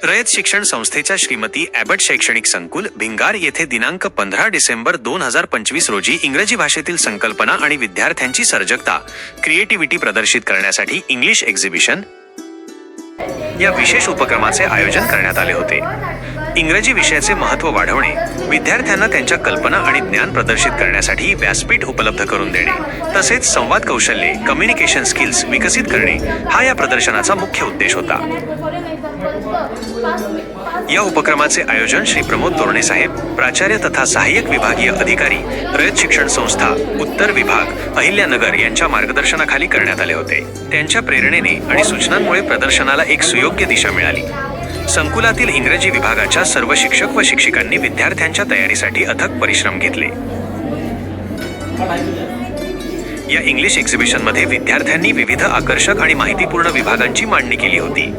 रयत शिक्षण संस्थेच्या श्रीमती ॲबट शैक्षणिक संकुल भिंगार येथे दिनांक 15 डिसेंबर 2025 रोजी इंग्रजी भाषेतील संकल्पना आणि विद्यार्थ्यांची सर्जकता क्रिएटिव्हिटी प्रदर्शित करण्यासाठी इंग्लिश एक्झिबिशन या विशेष उपक्रमाचे आयोजन करण्यात आले होते। इंग्रजी विषयाचे महत्त्व वाढवणे, विद्यार्थ्यांना त्यांच्या कल्पना आणि ज्ञान प्रदर्शित करण्यासाठी व्यासपीठ उपलब्ध करून देणे तसेच संवाद कौशल्ये कम्युनिकेशन स्किल्स विकसित करणे हा या प्रदर्शनाचा मुख्य उद्देश होता। या उपक्रमाचे आयोजन श्री प्रमोद तोरणे साहेब, प्राचार्य तथा सहाय्यक विभागीय अधिकारी, रयत शिक्षण संस्था, उत्तर विभाग, अहिल्यानगर यांच्या मार्गदर्शनाखाली करण्यात आले होते। त्यांच्या प्रेरणेने आणि सूचनांमुळे प्रदर्शनाला एक सुयोग्य दिशा मिळाली। संकुलातील इंग्रजी विभागाच्या सर्व शिक्षक व शिक्षिकांनी विद्यार्थ्यांच्या तयारीसाठी अथक परिश्रम घेतले। या इंग्लिश एक्झिबिशनमध्ये विद्यार्थ्यांनी विविध आकर्षक आणि माहितीपूर्ण विभागांची मांडणी केली होती।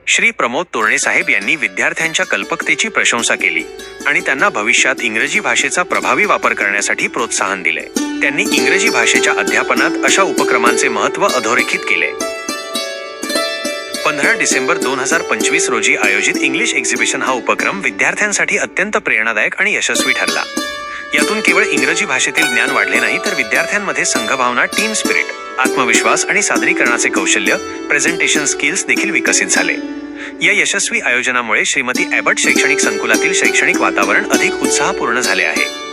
श्री प्रमोद तोरणे साहेब यांनी विद्यार्थ्यांच्या कल्पकतेची प्रशंसा केली आणि त्यांना भविष्यात इंग्रजी भाषेचा प्रभावी वापर करण्यासाठी प्रोत्साहन दिले। त्यांनी इंग्रजी भाषेच्या अध्यापनात अशा उपक्रमांचे महत्त्व अधोरेखित केले। 15 डिसेंबर 2025 रोजी आयोजित इंग्लिश एक्झिबिशन हा उपक्रम विद्यार्थ्यांसाठी अत्यंत प्रेरणादायक आणि यशस्वी ठरला। यातून केवळ इंग्रजी भाषेतील ज्ञान वाढले नाही तर विद्यार्थ्यांमध्ये संघभावना, टीम स्पिरिट, आत्मविश्वास आणि सादरीकरणाचे कौशल्य, प्रेझेंटेशन स्किल्स देखील विकसित झाले। या यशस्वी आयोजनामुळे श्रीमती ॲबट शैक्षणिक संकुलातील शैक्षणिक वातावरण अधिक उत्साहपूर्ण झाले आहे।